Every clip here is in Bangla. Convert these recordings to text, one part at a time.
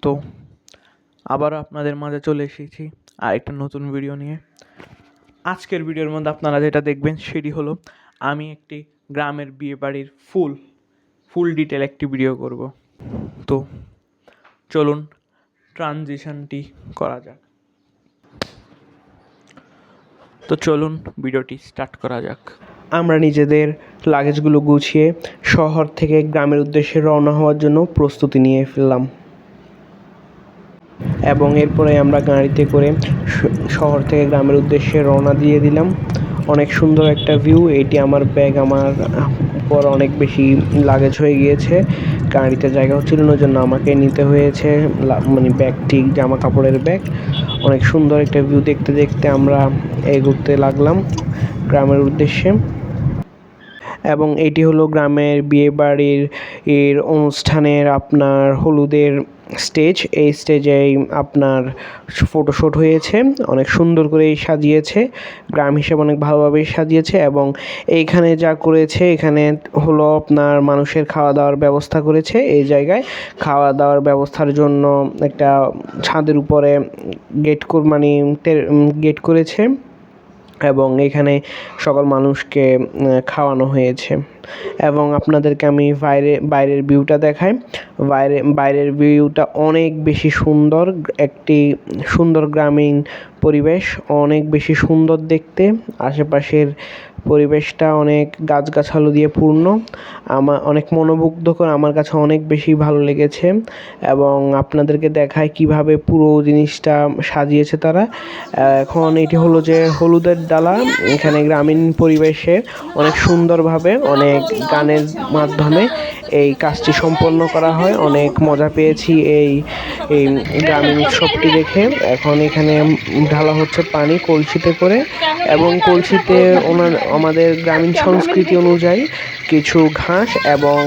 তো আবারও আপনাদের মাঝে চলে এসেছি আরেকটা নতুন ভিডিও নিয়ে। আজকের ভিডিওর মধ্যে আপনারা যেটা দেখবেন সেটি হলো আমি একটি গ্রামের বিয়ে বাড়ির ফুল ডিটেল একটি ভিডিও করব। তো চলুন ট্রানজিশনটি করা যাক। তো চলুন ভিডিওটি স্টার্ট করা যাক। আমরা নিজেদের লাগেজগুলো গুছিয়ে শহর থেকে গ্রামের উদ্দেশ্যে রওনা হওয়ার জন্য প্রস্তুতি নিয়ে ফেললাম এবং এরপরে আমরা গাড়িতে করে শহর থেকে গ্রামের উদ্দেশ্যে রওনা দিয়ে দিলাম। অনেক সুন্দর একটা ভিউ। এটি আমার ব্যাগ, আমার উপর অনেক বেশি লাগেজ হয়ে গিয়েছে, গাড়িতে জায়গা হচ্ছিল না, জন্য আমাকে নিতে হয়েছে ব্যাগটি, জামা কাপড়ের ব্যাগ। অনেক সুন্দর একটা ভিউ দেখতে দেখতে আমরা এগোতে লাগলাম গ্রামের উদ্দেশ্যে। এবং এটি হলো গ্রামের বিয়ে বাড়ির অনুষ্ঠানের আপনার হলুদের স্টেজ। এই স্টেজেই আপনার ফটোশ্যুট হয়েছে, অনেক সুন্দর করে সাজিয়েছে, গ্রাম হিসেবে অনেক ভালোভাবেই সাজিয়েছে। এবং এইখানে যা করেছে, এখানে হলো আপনার মানুষের খাওয়া দাওয়ার ব্যবস্থা করেছে। এই জায়গায় খাওয়া দাওয়ার ব্যবস্থার জন্য একটা ছাদের উপরে গেট করেছে এবং এখানে সকল মানুষকে খাওয়ানো হয়েছে। এবং আপনাদেরকে আমি বাইরের ভিউটা দেখাই। বাইরের ভিউটা অনেক বেশি সুন্দর, একটি সুন্দর গ্রামীণ পরিবেশ, অনেক বেশি সুন্দর দেখতে। আশেপাশের পরিবেশটা অনেক গাছগাছালো দিয়ে পূর্ণ, অনেক মনোমুগ্ধকর, আমার কাছে অনেক বেশি ভালো লেগেছে। এবং আপনাদেরকে দেখায় কিভাবে পুরো জিনিসটা সাজিয়েছে তারা। এখন এটি হলো যে হলুদের ডালা। এখানে গ্রামীণ পরিবেশে অনেক সুন্দরভাবে অনেক গানের মাধ্যমে এই কাজটি সম্পন্ন করা হয়। অনেক মজা পেয়েছি এই গ্রামীণ উৎসবটি দেখে। এখন এখানে ঢালা হচ্ছে পানি কলসিতে করে, এবং কলসিতে আমাদের গ্রামীণ সংস্কৃতি অনুযায়ী কিছু ঘাস এবং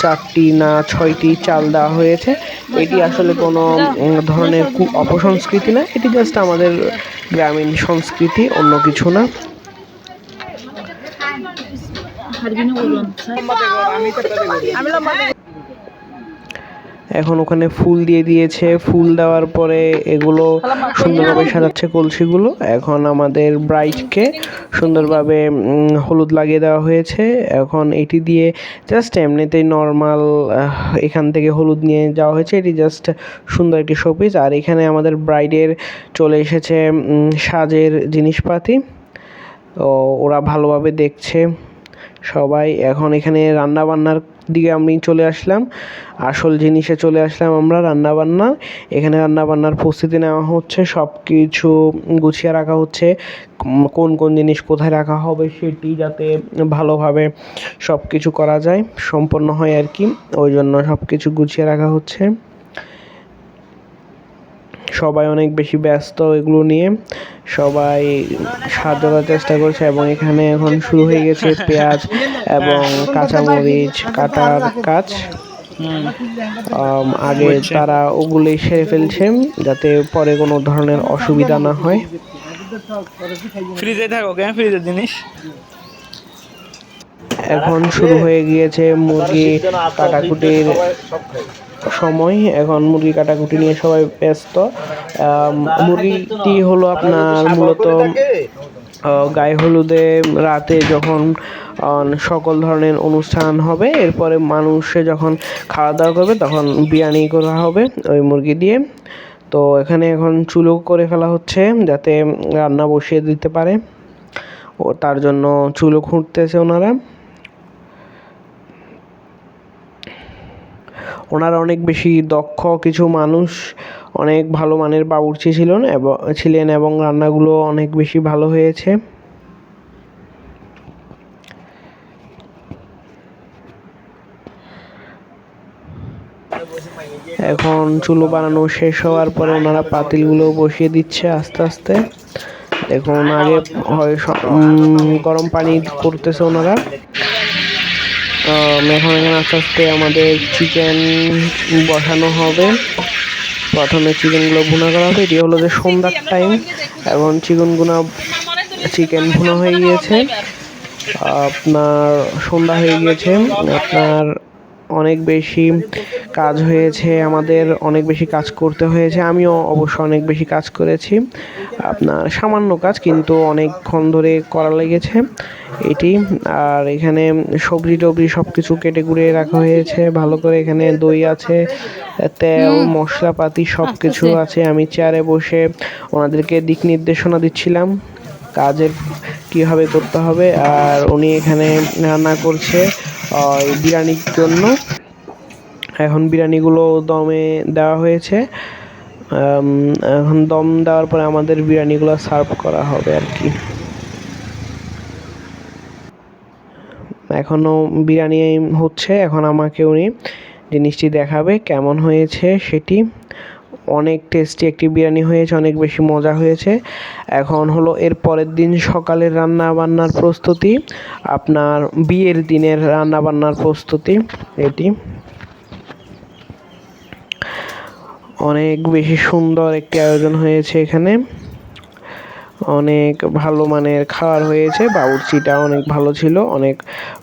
4টি না 6টি চাল দেওয়া হয়েছে। এটি আসলে কোনো ধরনের অপসংস্কৃতি না, এটি জাস্ট আমাদের গ্রামীণ সংস্কৃতি, অন্য কিছু না। এখন ওখানে ফুল দিয়ে দিয়েছে, ফুল দেওয়ার পরে এগুলো সুন্দরভাবে সাজাচ্ছে কলসিগুলো। এখন আমাদের ব্রাইডকে সুন্দরভাবে হলুদ লাগিয়ে দেওয়া হয়েছে। এখন এটি দিয়ে জাস্ট এমনিতেই নর্মাল এখান থেকে হলুদ নিয়ে যাওয়া হয়েছে, এটি জাস্ট সুন্দর একটি শোপিস। আর এখানে আমাদের ব্রাইডের চলে এসেছে সাজের জিনিসপাতি, ওরা ভালোভাবে দেখছে সবাই। এখন এখানে রান্নাবান্নার দিকে আমি চলে আসলাম, আসল জিনিসে চলে আসলাম আমরা, রান্নাবান্না। এখানে রান্নাবান্নার প্রস্তুতি নেওয়া হচ্ছে, সব কিছু গুছিয়ে রাখা হচ্ছে, কোন কোন জিনিস কোথায় রাখা হবে সেটি যাতে ভালোভাবে সব কিছু করা যায়, সম্পন্ন হয় আর কি, ওই জন্য সব কিছু গুছিয়ে রাখা হচ্ছে। সবাই অনেক বেশি ব্যস্ত এগুলো নিয়ে, সবাই সাজানোর চেষ্টা করছে। এবং এখানে এখন শুরু হয়ে গেছে পেঁয়াজ এবং কাঁচামরিচ কাটার কাজ। আগে তারা ওগুলোই সেরে ফেলছে যাতে পরে কোনো ধরনের অসুবিধা না হয়। ফ্রিজে থাকো কেন, ফ্রিজের জিনিস। এখন শুরু হয়ে গিয়েছে মুরগি কাটাকুটির সময়। এখন মুরগি কাটাকুটি নিয়ে সবাই ব্যস্ত। মুরগিটি হলো আপনার মূলত গায়ে হলুদে রাতে যখন সকল ধরনের অনুষ্ঠান হবে, এরপরে মানুষে যখন খাওয়া দাওয়া করবে তখন বিরিয়ানি করা হবে ওই মুরগি দিয়ে। তো এখানে এখন চুলো করে ফেলা হচ্ছে যাতে রান্না বসিয়ে দিতে পারে, ও তার জন্য চুলো খুঁড়তেছে ওনারা অনেক বেশি দক্ষ কিছু মানুষ, অনেক ভালো মানের বাবুর্চি ছিলেন এবং রান্নাগুলো অনেক বেশি ভালো হয়েছে। এখন চুলো বানানো শেষ হওয়ার পরে ওনারা পাতিলগুলো বসিয়ে দিচ্ছে আস্তে আস্তে। দেখুন আগে হয় গরম পানি করতেছে ওনারা। এখন এখানে আস্তে আস্তে আমাদের চিকেন বসানো হবে। প্রথমে চিকেনগুলো ভুনা করা হবে, এটি হলো যে সন্ধ্যার টাইম। এখন চিকেন ভুনা হয়ে গিয়েছে, আপনার সন্ধ্যা হয়ে গিয়েছে, আপনার অনেক বেশি কাজ হয়েছে, আমাদের অনেক বেশি কাজ করতে হয়েছে। আমিও অবশ্য অনেক বেশি কাজ করেছি, আপনার সামান্য কাজ কিন্তু অনেকক্ষণ ধরে করা লেগেছে এটি। আর এখানে সবজি টবজি সব কিছু কেটে কুড়ে রাখা হয়েছে ভালো করে। এখানে দই আছে, তেল মশলাপাতি সব কিছু আছে। আমি চেয়ারে বসে ওনাদেরকে দিক নির্দেশনা দিচ্ছিলাম কাজের কীভাবে করতে হবে। আর উনি এখানে রান্না করছে বিরিয়ানির জন্য। এখন বিরিয়ানিগুলো দমে দেওয়া হয়েছে, এখন দম দেওয়ার পরে আমাদের বিরিয়ানিগুলো সার্ভ করা হবে আর কি। এখনও বিরিয়ানি হচ্ছে, এখন আমাকে উনি জিনিসটি দেখাবে কেমন হয়েছে সেটি। অনেক টেস্টি একটি বিরিয়ানি হয়েছে, অনেক বেশি মজা হয়েছে। এখন হলো এর পরের দিন সকালের রান্না বান্নার প্রস্তুতি, আপনার বিয়ের দিনের রান্না বান্নার প্রস্তুতি। এটি অনেক বেশি সুন্দর একটি আয়োজন হয়েছে এখানে, অনেক ভালো মানের খাবার হয়েছে। বাবুর্চিটা অনেক ভালো ছিল, অনেক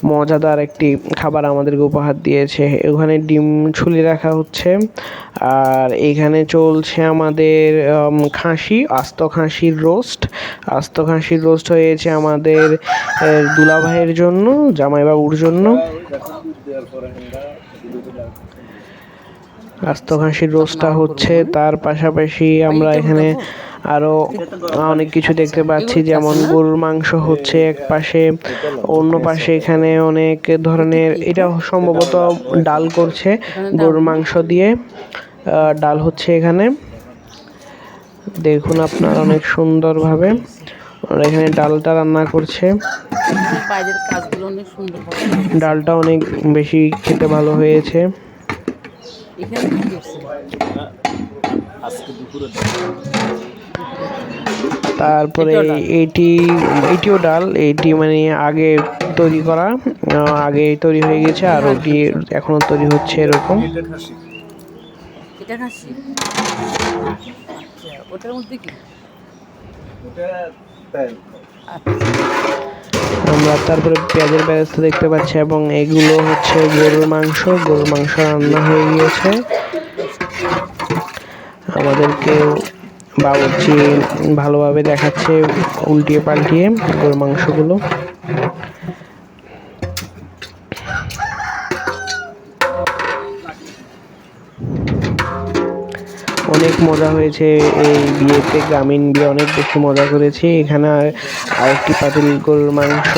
মজাদার একটি খাবার আমাদেরকে উপহার দিয়েছে। ওখানে ডিম ছুলি রাখা হচ্ছে, আর এখানে চলছে আমাদের খাসি, আস্ত খাসির রোস্ট। আস্ত খাসির রোস্ট হয়েছে আমাদের দুলাভাইয়ের জন্য, জামাইবাবুর জন্য। আস্ত খাসির রোস্টটা হচ্ছে, তার পাশাপাশি আমরা এখানে আরও অনেক কিছু দেখতে পাচ্ছি, যেমন গরুর মাংস হচ্ছে এক পাশে, অন্য পাশে এখানে অনেক ধরনের, এটা সম্ভবত ডাল করছে গরুর মাংস দিয়ে, ডাল হচ্ছে এখানে দেখুন আপনার অনেক সুন্দরভাবে এখানে ডালটা রান্না করছে। ডালটা অনেক বেশি খেতে ভালো হয়েছে। তারপরে এটিও ডাল, এটি মানে আগে তৈরি করা, আগে তৈরি হয়ে গেছে, আর ওটি এখনো তৈরি হচ্ছে এরকম। আমরা তারপরে পেঁয়াজের ব্যবস্থা দেখতে পাচ্ছি, এবং এগুলো হচ্ছে গরুর মাংস। গরুর মাংস রান্না হয়ে গিয়েছে, আমাদেরকে বাবুর্চি ভালোভাবে দেখাচ্ছে উল্টিয়ে পাল্টিয়ে গরুর মাংসগুলো। অনেক মজা হয়েছে এই বিয়েতে, গ্রামীণ বিয়ে অনেক বেশি মজা করেছি। এখানে আরেকটি পাতিল গরুর মাংস।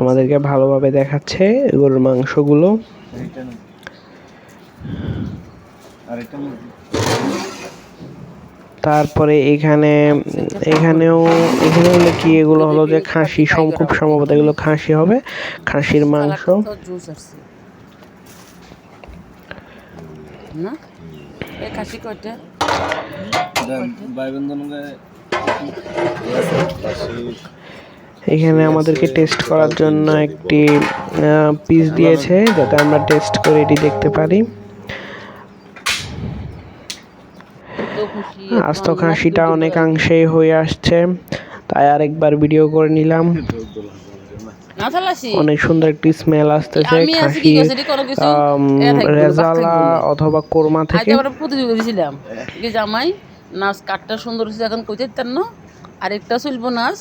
আমাদেরকে ভালোভাবে দেখাচ্ছে গরুর মাংসগুলো। তারপরে এখানেও হলো কি, এগুলো হলো যে খাসি, খুব সম্ভবত এগুলো খাসি হবে, খাসির মাংস। এখানে আমাদেরকে টেস্ট করার জন্য একটি পিস দিয়েছে, যাতে আমরা টেস্ট করে এটি দেখতে পারি। আস্ত খাসিটা অনেকাংশেই হয়ে আসছে, তাই আরেকবার ভিডিও করে নিলাম। অনেক সুন্দর একটি স্মেল আসতেছে খাসি রেজালা অথবা কোরমা থেকে। প্রতিযোগিতা দিয়েছিলাম জামাই নাচ কাটটা সুন্দর হচ্ছে, এখন কইতে না আরেকটা চলবো নাচ,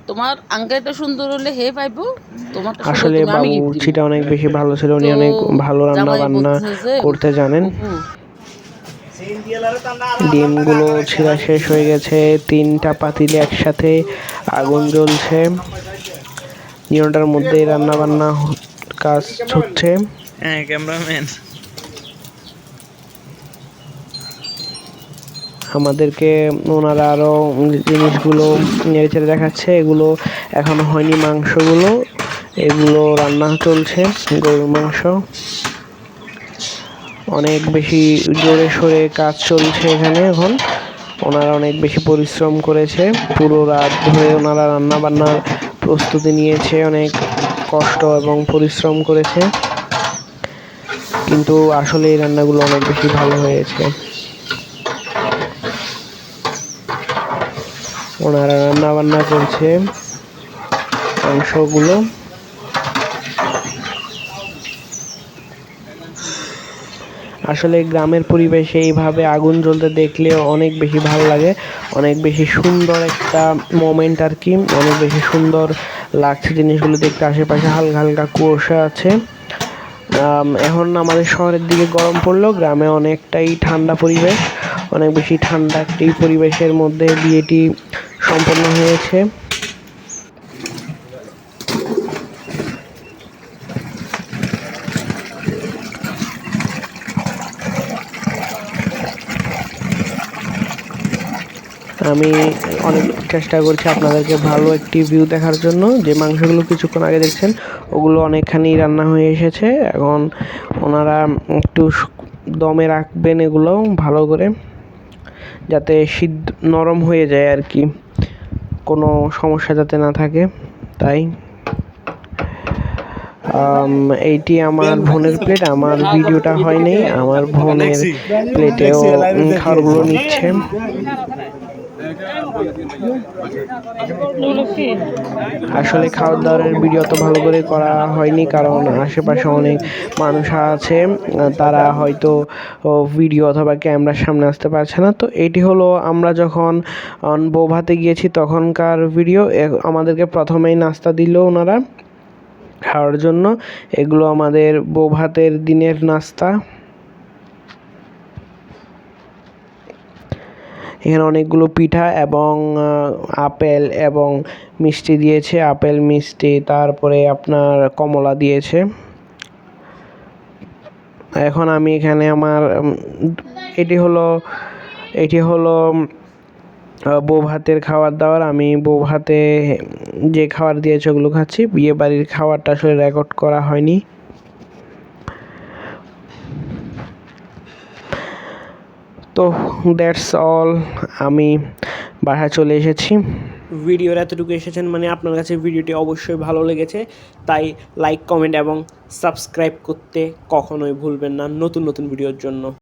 তোমার আঙ্কেলটা সুন্দর হলে হে পাইবো তোমার। আসলে বাবুর্চিটা অনেক বেশি ভালো ছিল, উনি অনেক ভালো রান্না বান্না করতে জানেন। ডিমগুলো ছিঁড়া শেষ হয়ে গেছে, 3টা পাতিলে একসাথে আগুন জ্বলছে, নিয়নটার মধ্যে রান্না বান্না কাজ হচ্ছে। ক্যামেরাম্যান আমাদেরকে ওনারা আরও জিনিসগুলো নেড়ে চেড়ে দেখাচ্ছে, এগুলো এখনো হয়নি মাংসগুলো, এগুলো রান্না চলছে। গরুর মাংস অনেক বেশি জোরে সোরে কাজ চলছে এখানে। এখন ওনারা অনেক বেশি পরিশ্রম করেছে, পুরো রাত ধরে ওনারা রান্না বান্নার প্রস্তুতি নিয়েছে, অনেক কষ্ট এবং পরিশ্রম করেছে, কিন্তু আসলে এই রান্নাগুলো অনেক বেশি ভালো হয়েছে। ওনারা রান্না বান্না করছে মাংসগুলো। আসলে গ্রামের পরিবেশে এইভাবে আগুন জ্বলতে দেখলে অনেক বেশি ভালো লাগে, অনেক বেশি সুন্দর একটা মোমেন্ট আর কি, অনেক বেশি সুন্দর লাগছে জিনিসগুলো দেখতে। আশেপাশে হালকা হালকা কুয়াশা আছে। এখন আমাদের শহরের দিকে গরম পড়লেও গ্রামে অনেকটাই ঠান্ডা পরিবেশ, অনেক বেশি ঠান্ডা একটি পরিবেশের মধ্যে বিয়েটি সম্পন্ন হয়েছে। আমি অনেক চেষ্টা করছি আপনাদেরকে ভালো একটি ভিউ দেখার জন্য। যে মাংসগুলো কিছুক্ষণ আগে দেখছেন ওগুলো অনেকখানি রান্না হয়ে এসেছে। এখন ওনারা একটু দমে রাখবেন এগুলো ভালো করে, যাতে সিদ্ধ নরম হয়ে যায় আর কি, কোনো সমস্যা যাতে না থাকে। তাই এইটি আমার বোনের প্লেট, আমার ভিডিওটা হয়নি, আমার বোনের প্লেটেও খাবারগুলো নিচ্ছে। আসলে খাওয়ার দাওয়ারের ভিডিও তো ভালো করে করা হয়নি, কারণ আশেপাশে অনেক মানুষ আছে, তারা হয়তো ভিডিও অথবা ক্যামেরার সামনে আসতে পারছে না। তো এটি হলো আমরা যখন বৌভাতে গিয়েছি তখনকার ভিডিও। আমাদেরকে প্রথমেই নাস্তা দিল ওনারা খাওয়ার জন্য। এগুলো আমাদের বৌভাতের দিনের নাস্তা। এখানে অনেকগুলো পিঠা এবং আপেল এবং মিষ্টি দিয়েছে, আপেল মিষ্টি, তারপরে আপনার কমলা দিয়েছে। এখন আমি এখানে আমার এটি হলো বৌভাতের খাবার দাবার। আমি বৌভাতে যে খাবার দিয়েছে ওগুলো খাচ্ছি, বিয়ে বাড়ির খাবারটা আসলে রেকর্ড করা হয়নি। তো দ্যাটস অল, আমি বাসায় চলে এসেছি। ভিডিওর এতটুকু এসেছেন মানে আপনার কাছে ভিডিওটি অবশ্যই ভালো লেগেছে, তাই লাইক, কমেন্ট এবং সাবস্ক্রাইব করতে কখনোই ভুলবেন না নতুন নতুন ভিডিওর জন্য।